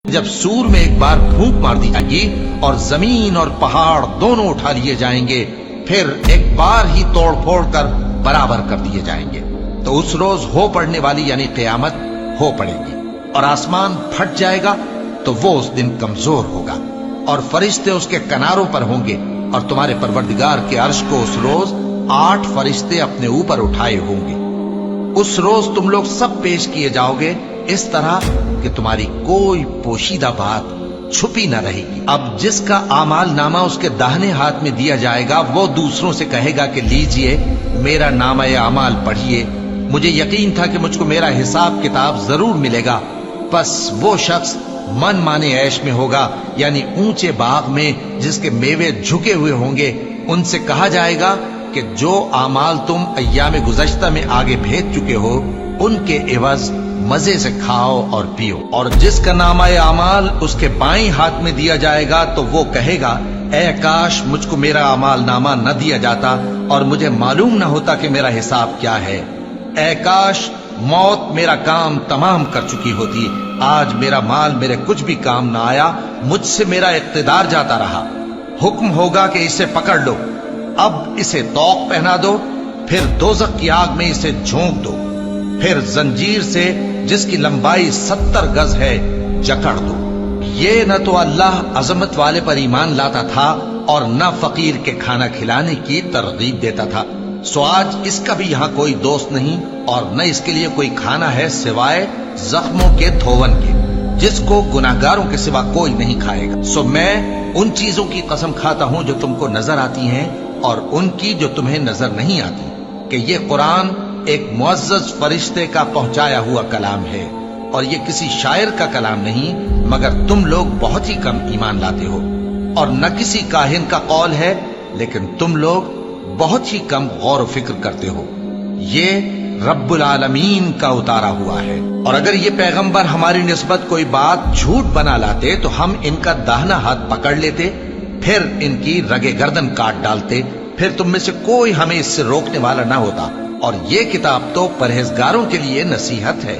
جب سور میں ایک بار پھونک مار دی جائے گی اور زمین اور پہاڑ دونوں اٹھا لیے جائیں گے، پھر ایک بار ہی توڑ پھوڑ کر برابر کر دیے جائیں گے، تو اس روز ہو پڑنے والی یعنی قیامت ہو پڑے گی، اور آسمان پھٹ جائے گا تو وہ اس دن کمزور ہوگا، اور فرشتے اس کے کناروں پر ہوں گے، اور تمہارے پروردگار کے عرش کو اس روز 8 فرشتے اپنے اوپر اٹھائے ہوں گے۔ اس روز تم لوگ سب پیش کیے جاؤ گے اس طرح کہ تمہاری کوئی پوشیدہ بات چھپی نہ رہے گی۔ اب جس کا اعمال نامہ اس کے داہنے ہاتھ میں دیا جائے گا، وہ دوسروں سے کہے گا کہ لیجئے میرا نامہ اعمال پڑھیے، مجھے یقین تھا کہ مجھ کو میرا حساب کتاب ضرور ملے گا۔ پس وہ شخص من مانے عیش میں ہوگا، یعنی اونچے باغ میں جس کے میوے جھکے ہوئے ہوں گے۔ ان سے کہا جائے گا کہ جو اعمال تم ایام گزشتہ میں آگے بھیج چکے ہو، ان کے عوض مزے سے کھاؤ اور پیو۔ اور جس کا نامہ اعمال اس کے بائیں ہاتھ میں دیا جائے گا تو وہ کہے گا، اے کاش مجھ کو میرا اعمال نامہ نہ دیا جاتا اور مجھے معلوم نہ ہوتا کہ میرا حساب کیا ہے۔ اے کاش موت میرا کام تمام کر چکی ہوتی، آج میرا مال میرے کچھ بھی کام نہ آیا، مجھ سے میرا اقتدار جاتا رہا۔ حکم ہوگا کہ اسے پکڑ لو، اب اسے طوق پہنا دو، پھر دوزخ کی آگ میں اسے جھونک دو، پھر زنجیر سے جس کی لمبائی 70 گز ہے جکڑ دو۔ یہ نہ تو اللہ عظمت والے پر ایمان لاتا تھا اور نہ فقیر کے کھانا کھلانے کی ترغیب دیتا تھا، سو آج اس کا بھی یہاں کوئی دوست نہیں اور نہ اس کے لیے کوئی کھانا ہے سوائے زخموں کے دھون کے، جس کو گناہگاروں کے سوا کوئی نہیں کھائے گا۔ سو میں ان چیزوں کی قسم کھاتا ہوں جو تم کو نظر آتی ہیں اور ان کی جو تمہیں نظر نہیں آتی، کہ یہ قرآن ایک معزز فرشتے کا پہنچایا ہوا کلام ہے، اور یہ کسی شاعر کا کلام نہیں، مگر تم لوگ بہت ہی کم ایمان لاتے ہو، اور نہ کسی کاہن کا قول ہے، لیکن تم لوگ بہت ہی کم غور و فکر کرتے ہو۔ یہ رب العالمین کا اتارا ہوا ہے، اور اگر یہ پیغمبر ہماری نسبت کوئی بات جھوٹ بنا لاتے تو ہم ان کا داہنا ہاتھ پکڑ لیتے، پھر ان کی رگے گردن کاٹ ڈالتے، پھر تم میں سے کوئی ہمیں اس سے روکنے والا نہ ہوتا، اور یہ کتاب تو پرہیزگاروں کے لیے نصیحت ہے۔